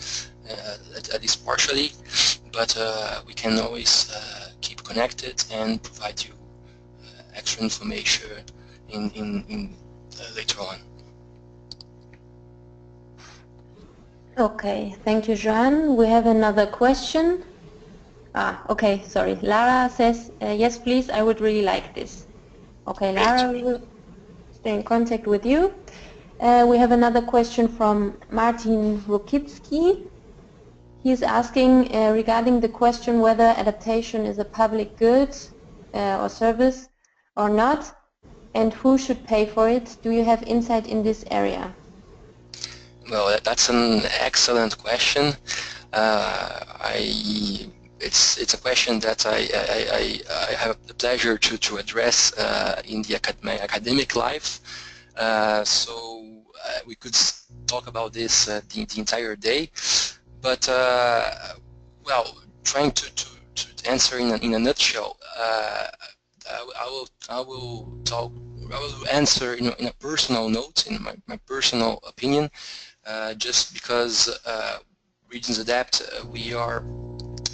at least partially, but we can always keep connected and provide you extra information later on. Okay, thank you, Joan. We have another question. Okay, sorry. Lara says, yes, please, I would really like this. Okay, Lara, we will stay in contact with you. We have another question from Martin Rokitsky. He's asking regarding the question whether adaptation is a public good or service or not. and who should pay for it? Do you have insight in this area? Well, that's an excellent question. It's a question that I have the pleasure to address in my academic life. So we could talk about this the entire day, but well, trying to answer in a nutshell, I will answer in a personal note, in my personal opinion, just because RegionsAdapt, we are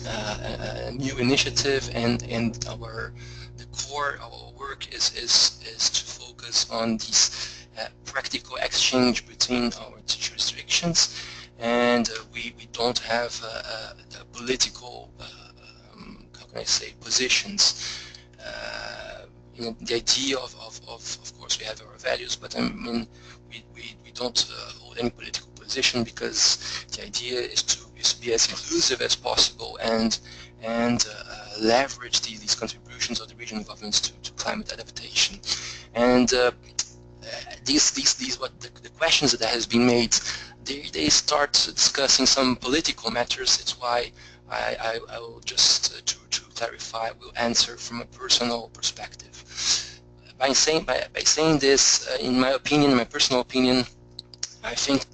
a new initiative, and the core of our work is to focus on this practical exchange between our jurisdictions, and we don't have the political how can I say, positions. The idea of course we have our values, but I mean we don't hold any political position, because the idea is to be as inclusive as possible and leverage these contributions of the regional governments to climate adaptation. And these what the questions that has been made, they start discussing some political matters. It's why I will just to clarify, will answer from a personal perspective. By saying this, in my opinion, my personal opinion, I think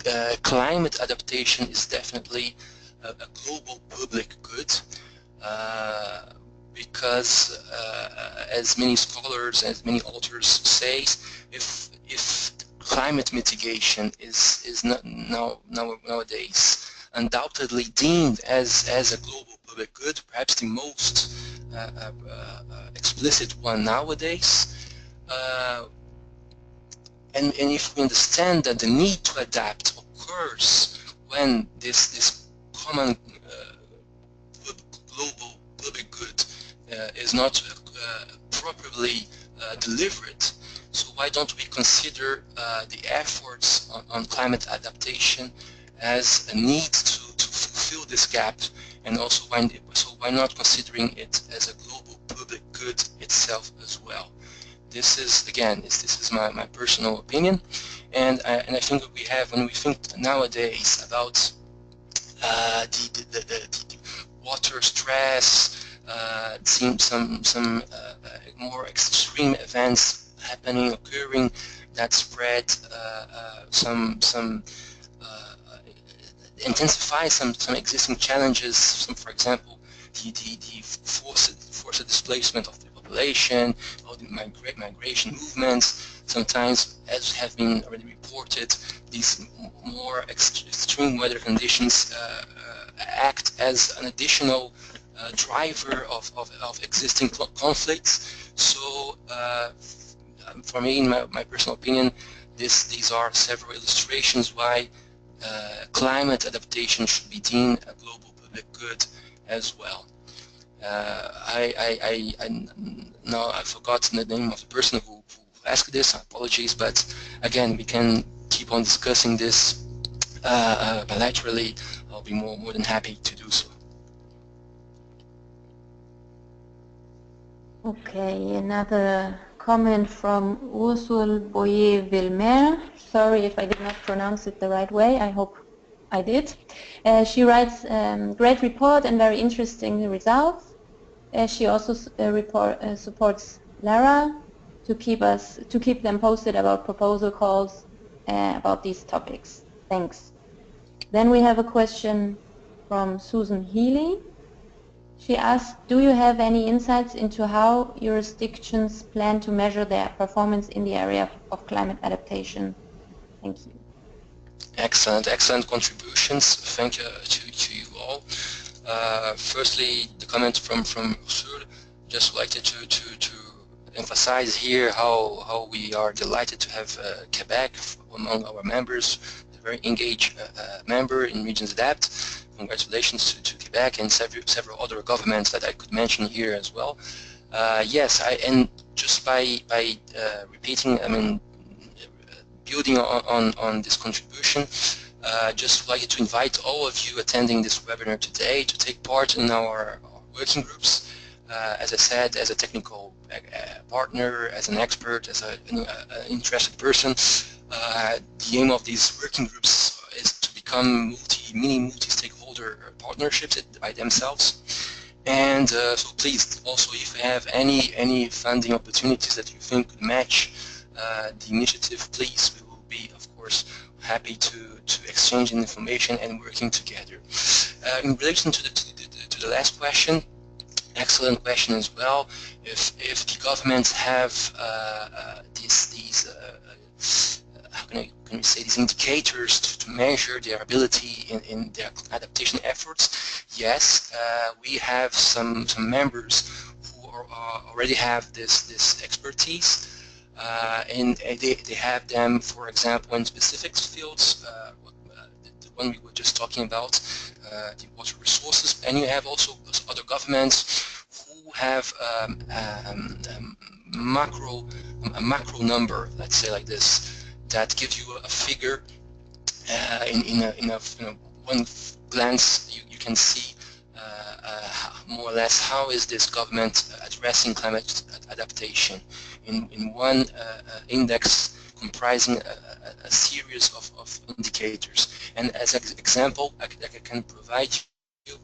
climate adaptation is definitely a global public good, because as many scholars, as many authors say, if climate mitigation is not nowadays undoubtedly deemed as a global public good, perhaps the most explicit one nowadays. And if we understand that the need to adapt occurs when this common global public good is not properly delivered, so why don't we consider the efforts on climate adaptation as a need to fulfill this gap, and also why not considering it as a global public good itself as well? This is, again, this is my personal opinion, and I think that we have, when we think nowadays about the water stress, some more extreme events occurring that spread intensify some existing challenges. For example, the forced displacement of the population, or the migration movements. Sometimes, as have been already reported, these more extreme weather conditions act as an additional driver of existing conflicts. So, for me, in my personal opinion, these are several illustrations why climate adaptation should be deemed a global public good as well. Now I've forgotten the name of the person who asked this. Apologies, but again, we can keep on discussing this bilaterally. I'll be more than happy to do so. Okay, another comment from Ursule Boyer-Vilmer. Sorry if I did not pronounce it the right way. I hope I did. She writes, great report and very interesting results. She also supports Lara to keep them posted about proposal calls about these topics. Thanks. Then we have a question from Susan Healy. She asked, do you have any insights into how jurisdictions plan to measure their performance in the area of climate adaptation? Thank you. Excellent contributions. Thank you to you all. Firstly, the comment from Ursule. Just like to emphasize here how we are delighted to have Quebec among our members, a very engaged member in RegionsAdapt. Congratulations to Quebec and several other governments that I could mention here as well. Yes, and just by repeating, I mean, building on this contribution, just like to invite all of you attending this webinar today to take part in our working groups. as I said, as a technical partner, as an expert, as an interested person. The aim of these working groups is to become mini multi-stakeholder partnerships by themselves. And so please, also, if you have any funding opportunities that you think could match the initiative, please, we will be, of course, happy to exchange information and working together. In relation to the last question, excellent question as well. If the governments have these how can we say, these indicators to measure their ability in their adaptation efforts, yes, we have some members who already have this expertise, and they have them, for example, in specific fields. The one we were just talking about, the water resources, and you have also other governments who have a macro number, let's say like this, that gives you a figure. In one glance, you can see more or less how is this government addressing climate adaptation in one index comprising a series of indicators. And as an example, I can provide you,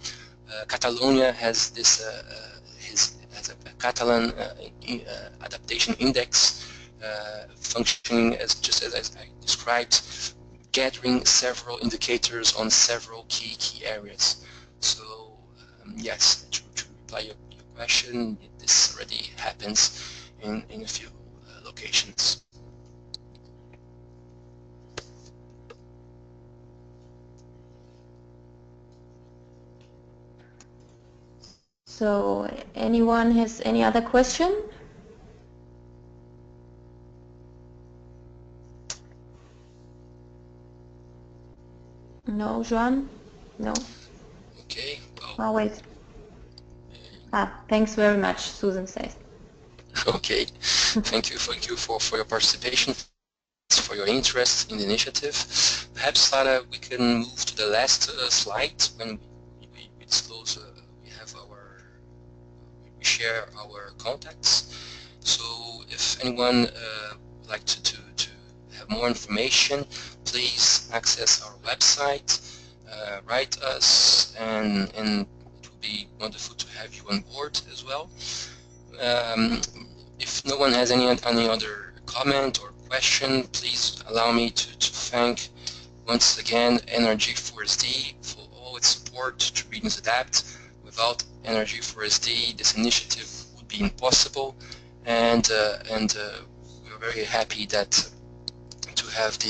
Catalonia has this has a Catalan adaptation index functioning as just as I described, gathering several indicators on several key areas. So yes, to reply your question, this already happens in a few locations. So anyone has any other question? No, Joan? No? Okay. Oh, wait. Thanks very much, Susan says. Okay. Thank you for your participation, for your interest in the initiative. Perhaps, Sara, we can move to the last slide when we disclose, we share our contacts. So if anyone would like to have more information, please access our website, write us, and it will be wonderful to have you on board as well. If no one has any other comment or question, please allow me to thank once again NRG4SD for all its support to RegionsAdapt. Without NRG4SD, this initiative would be impossible, and we're very happy that to have to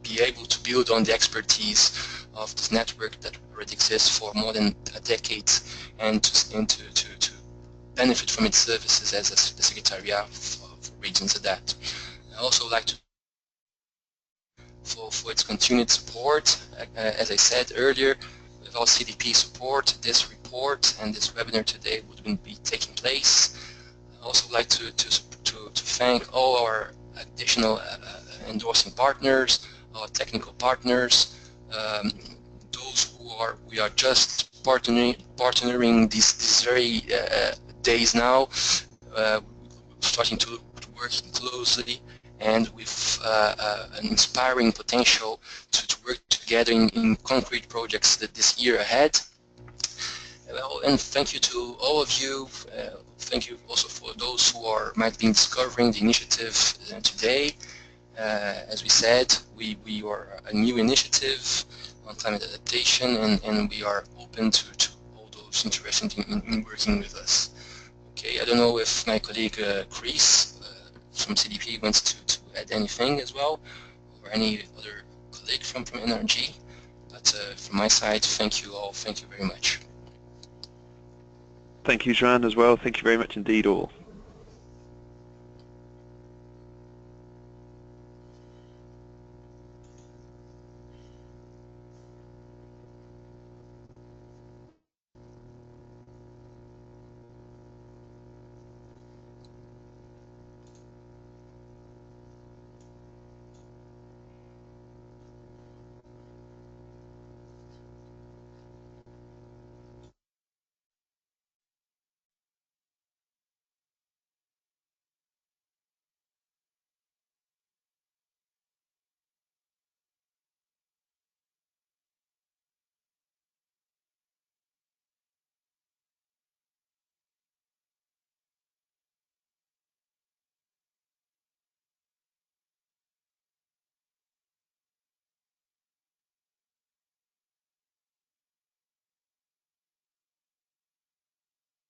be able to build on the expertise of this network that already exists for more than a decade, and to benefit from its services as the Secretariat for RegionsAdapt. I also like to for its continued support. As I said earlier, without CDP support, this report and this webinar today wouldn't be taking place. I also like to thank all our additional endorsing partners, our technical partners, those who we are just partnering these very days now, starting to work closely and with an inspiring potential to work together in concrete projects this year ahead. Well, and thank you to all of you. Thank you also for those who might be discovering the initiative today. As we said, we are a new initiative on climate adaptation, and we are open to all those interested in working with us. Okay, I don't know if my colleague Chris from CDP wants to add anything as well, or any other colleague from NRG, but from my side, thank you all. Thank you very much. Thank you, Joan, as well. Thank you very much indeed all.